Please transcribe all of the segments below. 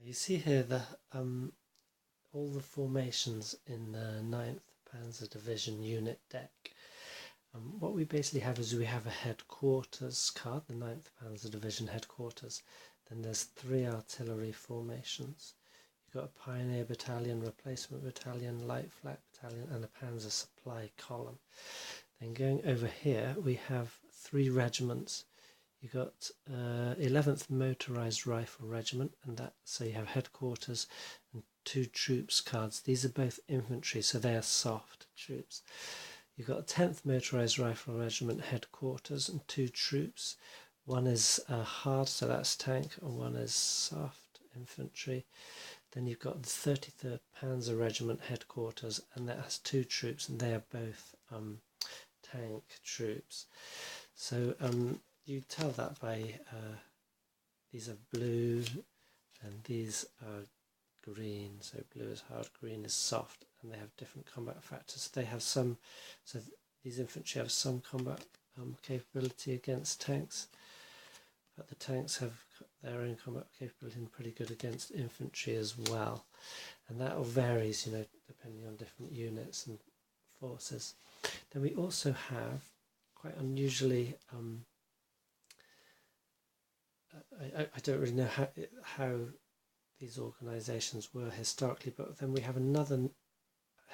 You see here all the formations in the 9th Panzer Division unit deck. What we basically have is we have a headquarters card, the 9th Panzer Division headquarters. Then there's 3 artillery formations. You've got a Pioneer Battalion, Replacement Battalion, Light Flak Battalion and a Panzer Supply column. Then going over here we have 3 regiments. You've got 11th Motorised Rifle Regiment, and that, so you have headquarters and 2 troops cards. These are both infantry, so they are soft troops. You've got 10th Motorised Rifle Regiment headquarters and 2 troops. One is hard, so that's tank, and one is soft infantry. Then you've got the 33rd Panzer Regiment headquarters, and that has 2 troops, and they are both tank troops. So you tell that by these are blue and these are green. So blue is hard, green is soft, and they have different combat factors. They have some, so these infantry have some combat capability against tanks, but the tanks have their own combat capability and pretty good against infantry as well. And that all varies, you know, depending on different units and forces. Then we also have, quite unusually, I don't really know how these organisations were historically, but then we have another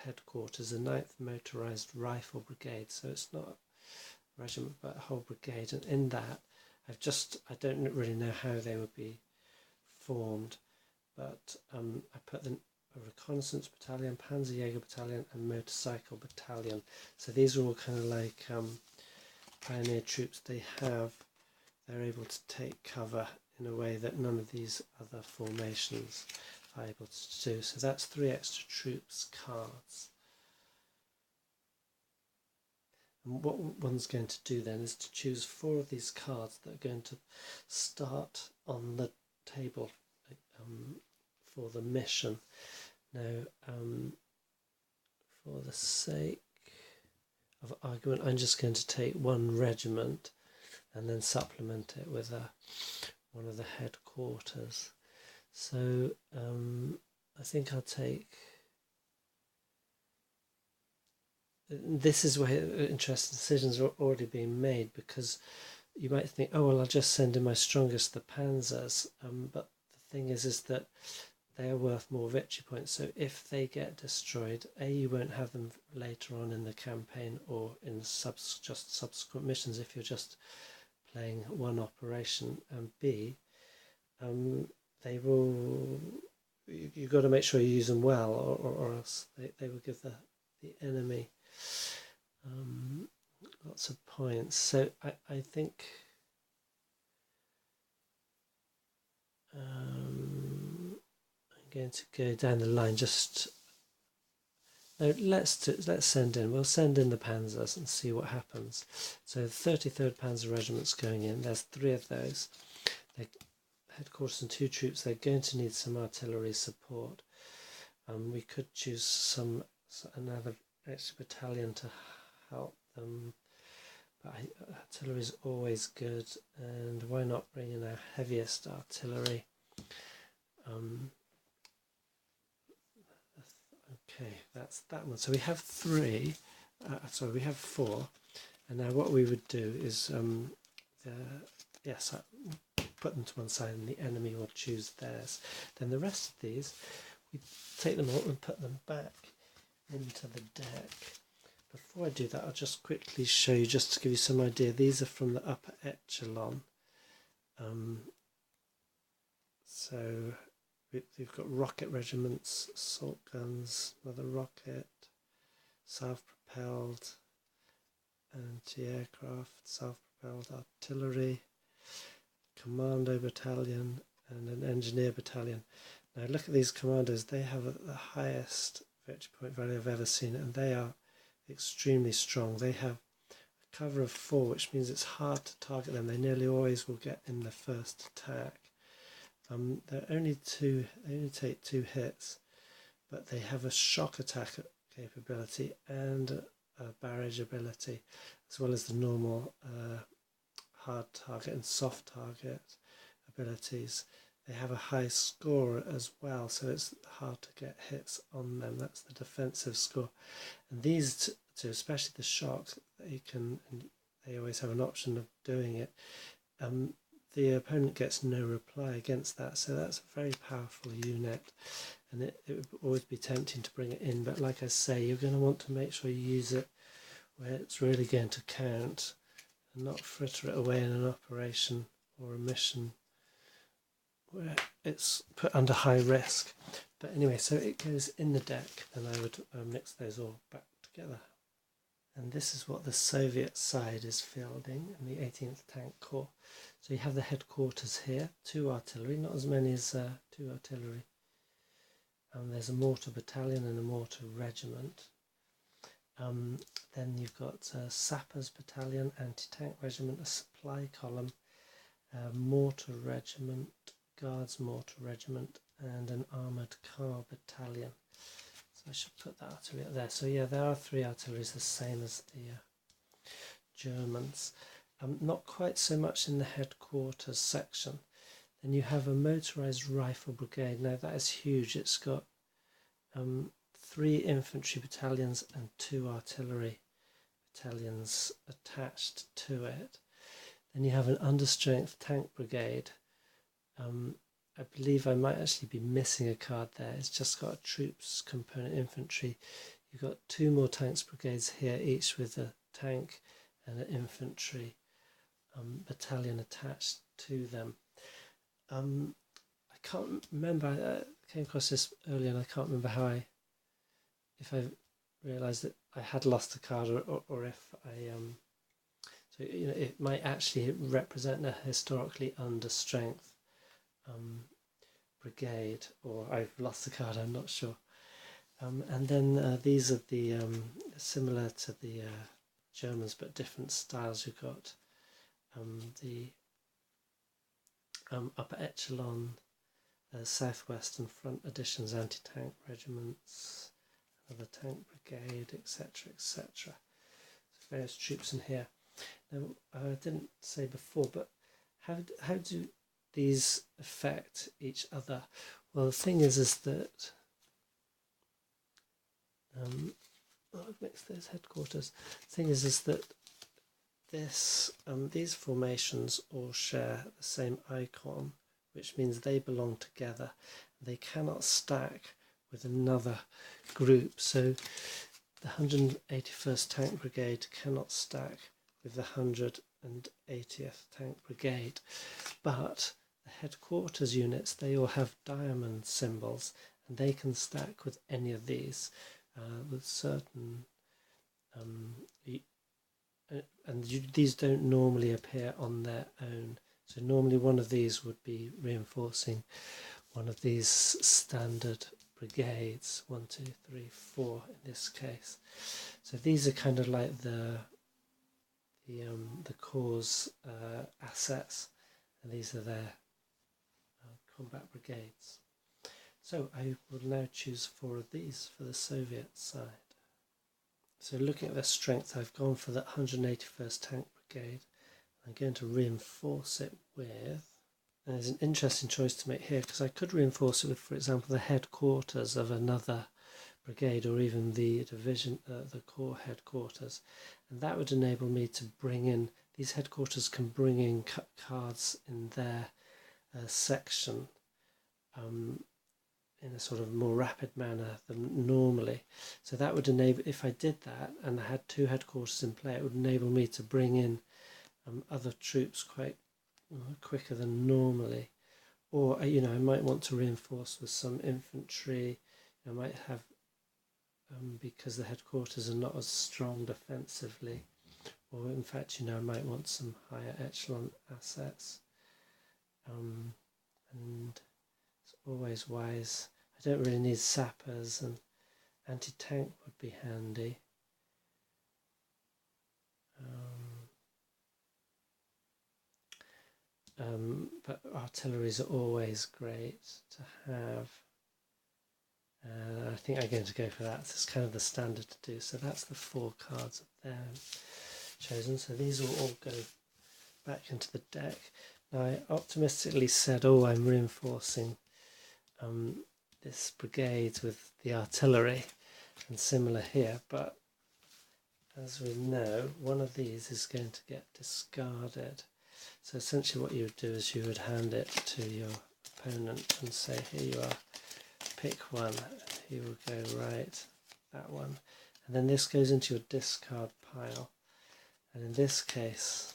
headquarters, the 9th Motorised Rifle Brigade. So it's not a regiment but a whole brigade, and in that I don't really know how they would be formed, but I put a reconnaissance battalion, Panzerjäger battalion and motorcycle battalion. So these are all kind of like pioneer troops. They're able to take cover in a way that none of these other formations are able to do. So that's 3 extra troops cards. And what one's going to do then is to choose 4 of these cards that are going to start on the table for the mission. Now, for the sake of argument, I'm just going to take 1 regiment and then supplement it with one of the headquarters. So I think I'll take, this is where interesting decisions are already being made, because you might think, oh well, I'll just send in my strongest, the Panzers, but the thing is that they are worth more victory points. So if they get destroyed, A, you won't have them later on in the campaign or in just subsequent missions if you're just playing one operation, and B, they will, you've got to make sure you use them well, or else they will give the enemy lots of points. So I think I'm going to go down the line. No, let's send in. We'll send in the Panzers and see what happens. So the 33rd Panzer Regiment's going in. There's 3 of those. They're headquarters and 2 troops. They're going to need some artillery support. We could choose another extra battalion to help them, but artillery is always good. And why not bring in our heaviest artillery? Okay, that's that one. So we have 3, we have 4, and now what we would do is, put them to one side and the enemy will choose theirs. Then the rest of these, we take them out and put them back into the deck. Before I do that, I'll just quickly show you, just to give you some idea. These are from the upper echelon. So we've got rocket regiments, assault guns, another rocket, self-propelled anti-aircraft, self-propelled artillery, commando battalion and an engineer battalion. Now look at these commandos. They have the highest victory point value I've ever seen, and they are extremely strong. They have a cover of 4, which means it's hard to target them. They nearly always will get in the first attack. They only take 2 hits, but they have a shock attack capability and a barrage ability, as well as the normal hard target and soft target abilities. they have a high score as well, so it's hard to get hits on them. That's the defensive score. And these two, especially the shock, they always have an option of doing it. The opponent gets no reply against that, so that's a very powerful unit, and it would always be tempting to bring it in, but like I say, you're going to want to make sure you use it where it's really going to count and not fritter it away in an operation or a mission where it's put under high risk. But anyway, so it goes in the deck, and I would mix those all back together. And this is what the Soviet side is fielding in the 18th Tank Corps. So you have the headquarters here, 2 artillery, not as many as 2 artillery. There's a mortar battalion and a mortar regiment. Then you've got a sappers battalion, anti-tank regiment, a supply column, a mortar regiment, guards mortar regiment, and an armoured car battalion. So I should put that artillery up there. So yeah, there are 3 artilleries, the same as the Germans. Not quite so much in the headquarters section. Then you have a motorised rifle brigade. Now that is huge. It's got 3 infantry battalions and 2 artillery battalions attached to it. Then you have an understrength tank brigade. I believe I might actually be missing a card there. It's just got a troops component infantry. You've got 2 more tanks brigades here, each with a tank and an infantry battalion attached to them. I can't remember, I came across this earlier and I can't remember if I realised that I had lost a card or if I, so you know, it might actually represent a historically understrength brigade, or I've lost the card, I'm not sure. And then these are the similar to the Germans but different styles. You've got the upper echelon, southwest and front additions, anti-tank regiments, another tank brigade, etc, etc. So various troops in here. Now I didn't say before, but how do these affect each other? Well, the thing is that I've mixed those headquarters. The thing is that these formations all share the same icon, which means they belong together. They cannot stack with another group. So the 181st Tank Brigade cannot stack with the 180th Tank Brigade, but the headquarters units, they all have diamond symbols, and they can stack with any of these with certain these don't normally appear on their own. So normally one of these would be reinforcing one of these standard brigades, 1, 2, 3, 4 in this case. So these are kind of like the Corps' assets, and these are their combat brigades. So I will now choose 4 of these for the Soviet side. So looking at their strength, I've gone for the 181st Tank Brigade. I'm going to reinforce it with, and there's an interesting choice to make here, because I could reinforce it with, for example, the headquarters of another brigade, or even the division, the Corps headquarters, and that would enable me to bring in, these headquarters can bring in cards in their section in a sort of more rapid manner than normally. So that would enable, if I did that and I had 2 headquarters in play, it would enable me to bring in other troops quite quicker than normally. Or I might want to reinforce with some infantry. I might have, because the headquarters are not as strong defensively, or in fact, I might want some higher echelon assets. And it's always wise. I don't really need sappers, and anti-tank would be handy. But artilleries are always great to have. I think I'm going to go for that. It's kind of the standard to do. So that's the 4 cards of them chosen. So these will all go back into the deck. Now I optimistically said, oh, I'm reinforcing this brigade with the artillery, and similar here, but as we know, one of these is going to get discarded. So essentially what you would do is you would hand it to your opponent and say, here you are, pick one. He will go right, that one. And then this goes into your discard pile. And in this case,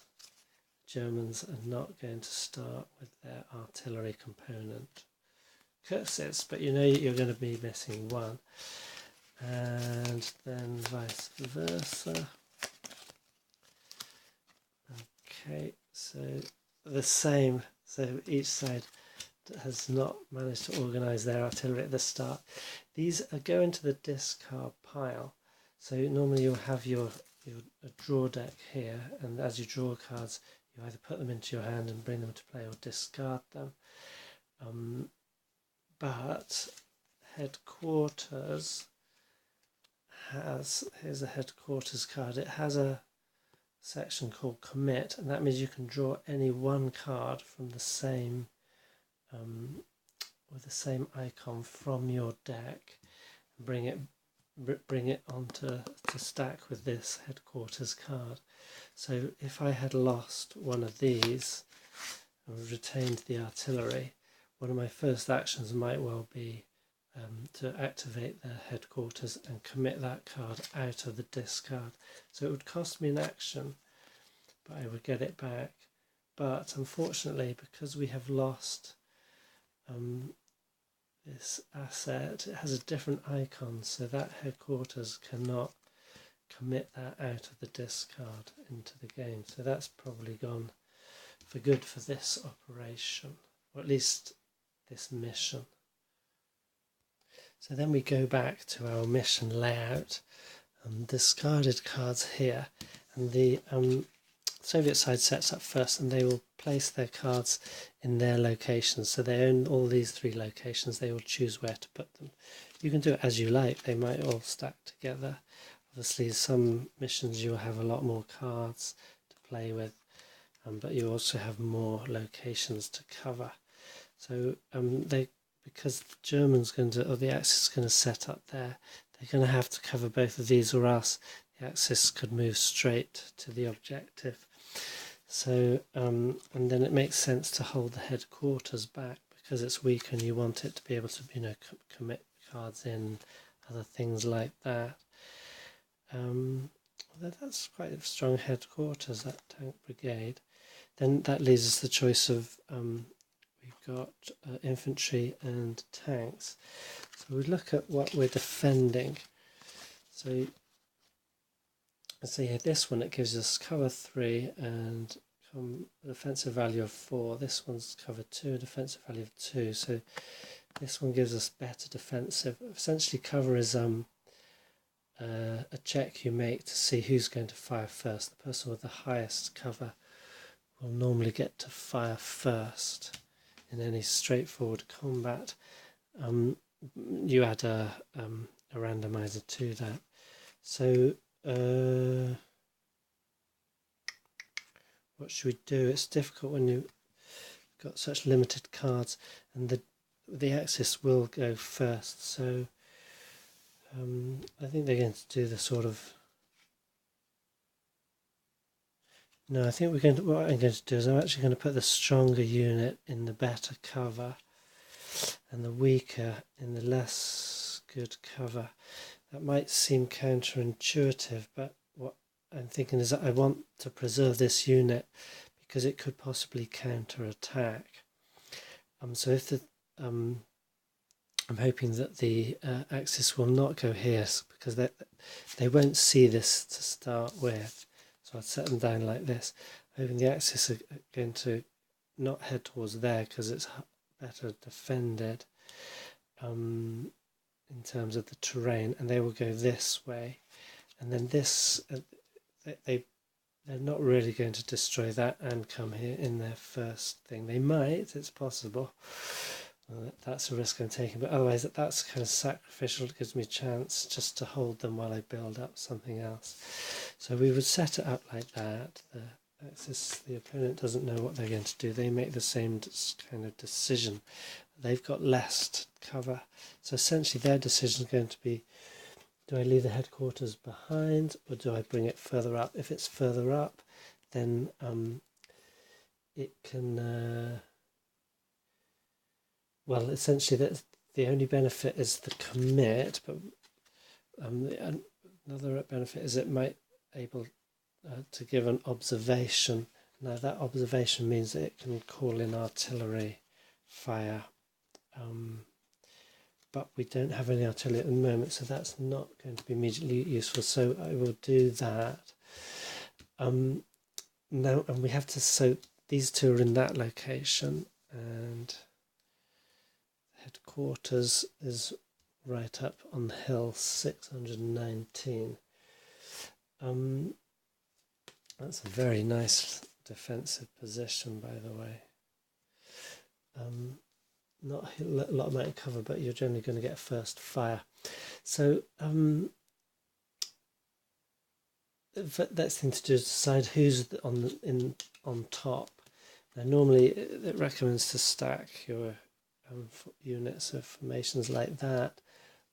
Germans are not going to start with their artillery component. Curses, but you know you're going to be missing one. And then vice versa. Okay, so the same. So each side has not managed to organise their artillery at the start. These go into the discard pile. So normally you'll have your draw deck here, and as you draw cards, you either put them into your hand and bring them to play or discard them. But headquarters here's a headquarters card. It has a section called commit, and that means you can draw any one card from the same with the same icon from your deck and bring it onto to stack with this headquarters card. So if I had lost one of these and retained the artillery, one of my first actions might well be to activate the headquarters and commit that card out of the discard. So it would cost me an action, but I would get it back. But unfortunately, because we have lost this asset, it has a different icon, so that headquarters cannot commit that out of the discard into the game. So that's probably gone for good for this operation, or at least this mission. So then we go back to our mission layout, discarded cards here, and the Soviet side sets up first, and they will place their cards in their locations. So they own all these three locations, they will choose where to put them. You can do it as you like, they might all stack together. Obviously some missions you'll have a lot more cards to play with, but you also have more locations to cover. So because the Germans or the Axis is going to set up there, they're going to have to cover both of these, or else the Axis could move straight to the objective. So and then it makes sense to hold the headquarters back because it's weak and you want it to be able to commit cards in, other things like that. That's quite a strong headquarters, that tank brigade. Then that leaves us the choice of we've got infantry and tanks. So we look at what we're defending. So let's see here, this one, it gives us cover 3 and defensive value of 4. This one's cover 2, defensive value of 2. So this one gives us better defensive. Essentially cover is a check you make to see who's going to fire first. The person with the highest cover will normally get to fire first in any straightforward combat. You add a randomizer to that. So what should we do? It's difficult when you've got such limited cards, and the Axis will go first. So I think they're going to do the sort of... No, I think what I'm going to do is I'm actually going to put the stronger unit in the better cover and the weaker in the less good cover. That might seem counterintuitive, but what I'm thinking is that I want to preserve this unit because it could possibly counter-attack. So if I'm hoping that the Axis will not go here because they won't see this to start with. So I'd set them down like this, hoping the Axis are going to not head towards there because it's better defended in terms of the terrain, and they will go this way. And then this, they're not really going to destroy that and come here in their first thing. They might, it's possible. That's a risk I'm taking, but otherwise that's kind of sacrificial. It gives me a chance just to hold them while I build up something else. So we would set it up like that. Axis, the opponent doesn't know what they're going to do. They make the same kind of decision. They've got less to cover. So essentially their decision is going to be, do I leave the headquarters behind or do I bring it further up? If it's further up, then it can, well, essentially the only benefit is the commit, but another benefit is it might able to give an observation. Now that observation means that it can call in artillery fire, but we don't have any artillery at the moment, so that's not going to be immediately useful. So I will do that. Now, and we have to, so these two are in that location, and headquarters is right up on the hill, 619. That's a very nice defensive position, by the way. Not a lot of amount of cover, but you're generally going to get first fire. So the next thing to do is decide who's on top. Now normally it recommends to stack your units of formations like that,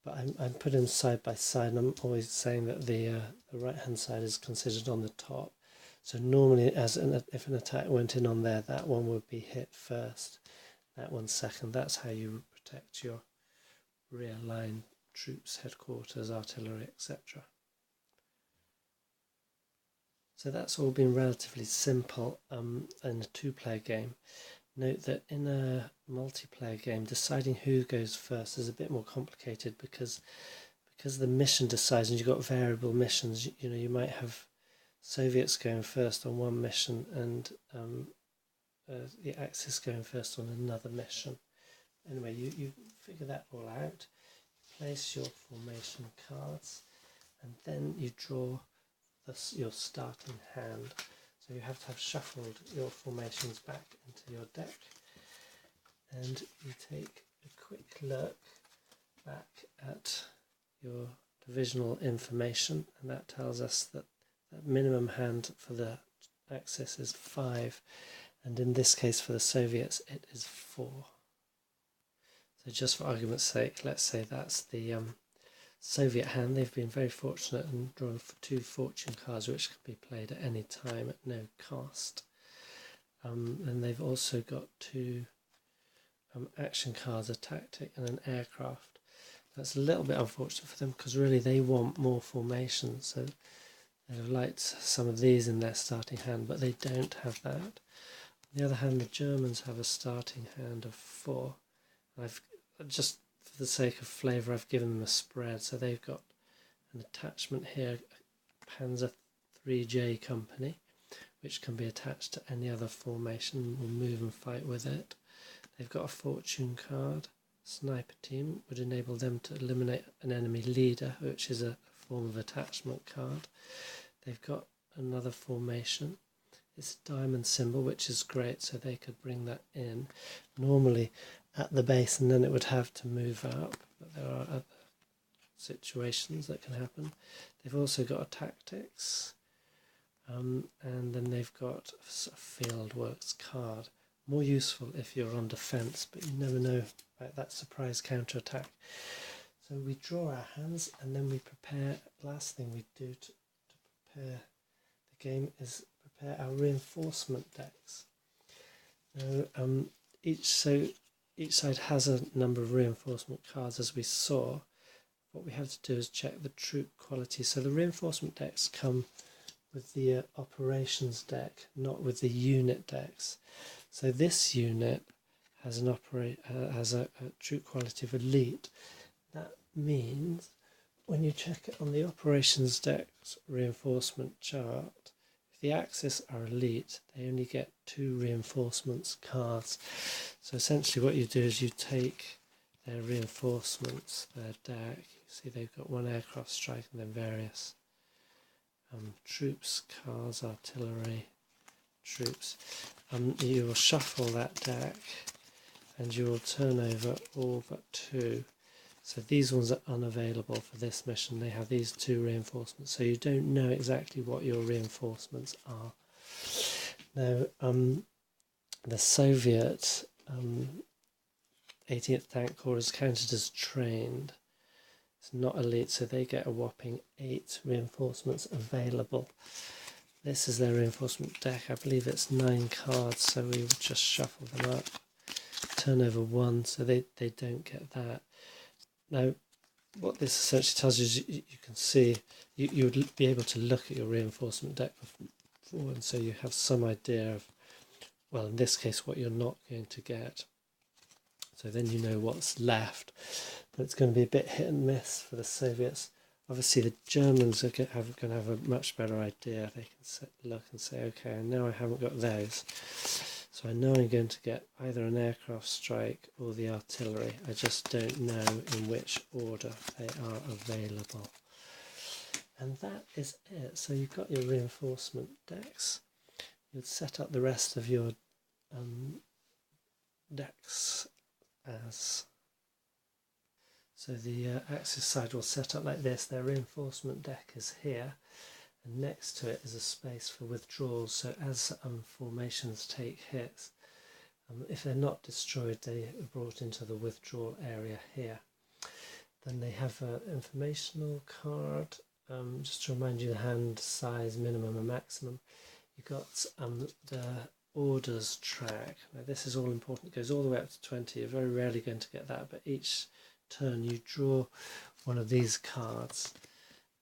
but I'm putting them side by side, and I'm always saying that the right hand side is considered on the top. So normally, if an attack went in on there, that one would be hit first, that one second. That's how you protect your rear line troops, headquarters, artillery, etc. So that's all been relatively simple in a two-player game. Note that in a multiplayer game, deciding who goes first is a bit more complicated because the mission decides, and you've got variable missions. You know, you might have Soviets going first on one mission and the Axis going first on another mission. Anyway, you figure that all out, place your formation cards, and then you draw your starting hand. So you have to have shuffled your formations back into your deck, and you take a quick look back at your divisional information, and that tells us that the minimum hand for the Axis is 5, and in this case for the Soviets it is 4. So just for argument's sake, let's say that's the Soviet hand. They've been very fortunate and drawn 2 fortune cards which can be played at any time at no cost. And they've also got 2 action cards, a tactic and an aircraft. That's a little bit unfortunate for them because really they want more formations, so they'd have liked some of these in their starting hand, but they don't have that. On the other hand, the Germans have a starting hand of 4. I've just, for the sake of flavour, I've given them a spread. So they've got an attachment here, Panzer 3J company, which can be attached to any other formation. We'll move and fight with it. They've got a fortune card. Sniper team would enable them to eliminate an enemy leader, which is a form of attachment card. They've got another formation. It's a diamond symbol, which is great, so they could bring that in normally at the base, and then it would have to move up, but there are other situations that can happen. They've also got a tactics, and then they've got a field works card, more useful if you're on defence, but you never know about that surprise counter-attack. So we draw our hands, and then we prepare. Last thing we do to prepare the game is prepare our reinforcement decks. Now, each side has a number of reinforcement cards, as we saw. What we have to do is check the troop quality. So the reinforcement decks come with the operations deck, not with the unit decks. So this unit has a troop quality of elite. That means when you check it on the operations deck's reinforcement chart, if the Axis are elite, they only get 2 reinforcements cards. So essentially what you do is you take their reinforcements, their deck. You see they've got 1 aircraft strike and then various troops, cars, artillery, troops. You will shuffle that deck and you will turn over all but 2. So these ones are unavailable for this mission. They have these 2 reinforcements, so you don't know exactly what your reinforcements are. Now, the Soviet 18th Tank Corps is counted as trained. It's not elite, so they get a whopping 8 reinforcements available. This is their reinforcement deck. I believe it's 9 cards, so we would just shuffle them up. Turn over 1, so they don't get that. Now, what this essentially tells you is you can see, you would be able to look at your reinforcement deck before, and so you have some idea of, well, in this case, what you're not going to get. So then you know what's left, but it's going to be a bit hit and miss for the Soviets. Obviously, the Germans are going to have a much better idea. They can look and say, okay, I know I haven't got those, so I know I'm going to get either an aircraft strike or the artillery. I just don't know in which order they are available. And that is it. So you've got your reinforcement decks. You'd set up the rest of your decks as... So the Axis side will set up like this. Their reinforcement deck is here, and next to it is a space for withdrawals. So as formations take hits, if they're not destroyed, they are brought into the withdrawal area here. Then they have an informational card, just to remind you the hand size, minimum and maximum. You've got the orders track. Now this is all important. It goes all the way up to 20. You're very rarely going to get that, but each turn you draw one of these cards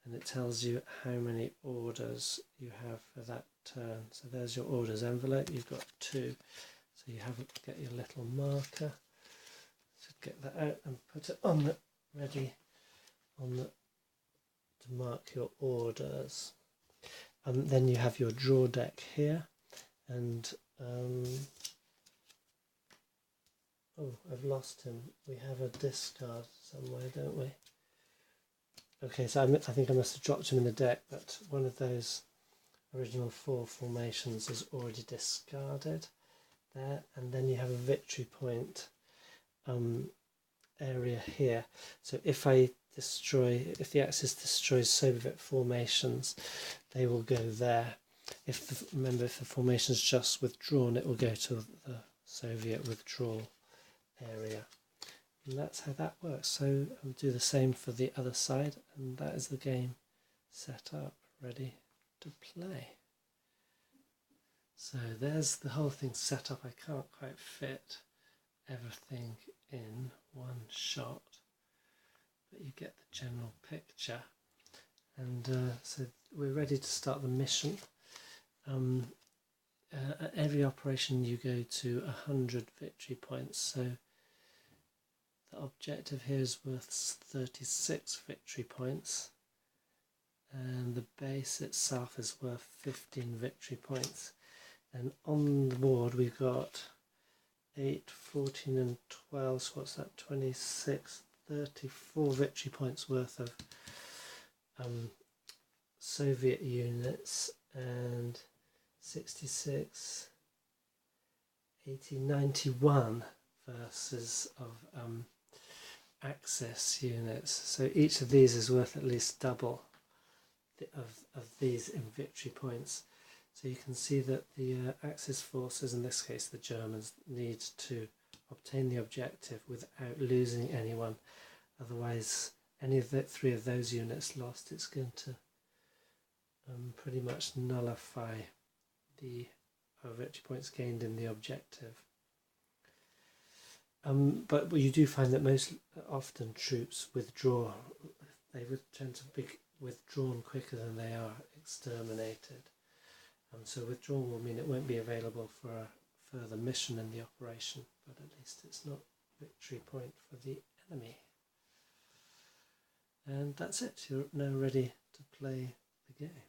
and it tells you how many orders you have for that turn. So there's your orders envelope. You've got 2, so you have to get your little marker. So get that out and put it on the ready on the to mark your orders. And then you have your draw deck here, and oh, I've lost him. We have a discard somewhere, don't we? Okay, so I think I must have dropped him in the deck, but one of those original 4 formations is already discarded there. And then you have a victory point area here. So if the Axis destroys Soviet formations, they will go there. Remember, if the formation is just withdrawn, it will go to the Soviet withdrawal area, and that's how that works. So I'll do the same for the other side, and that is the game set up, ready to play. So there's the whole thing set up. I can't quite fit everything in one shot, but you get the general picture. And so we're ready to start the mission. At every operation you go to 100 victory points, so the objective here is worth 36 victory points, and the base itself is worth 15 victory points. And on the board we've got 8, 14 and 12, so what's that, 26, 34 victory points worth of Soviet units, and 66, 80, 91 versus of Axis units. So each of these is worth at least double of these in victory points. So you can see that the Axis forces, in this case the Germans, need to obtain the objective without losing anyone. Otherwise, any of the 3 of those units lost, it's going to pretty much nullify the victory points gained in the objective. But you do find that most often troops withdraw. They would tend to be withdrawn quicker than they are exterminated. So withdrawal will mean it won't be available for a further mission in the operation, but at least it's not victory point for the enemy. And that's it. You're now ready to play the game.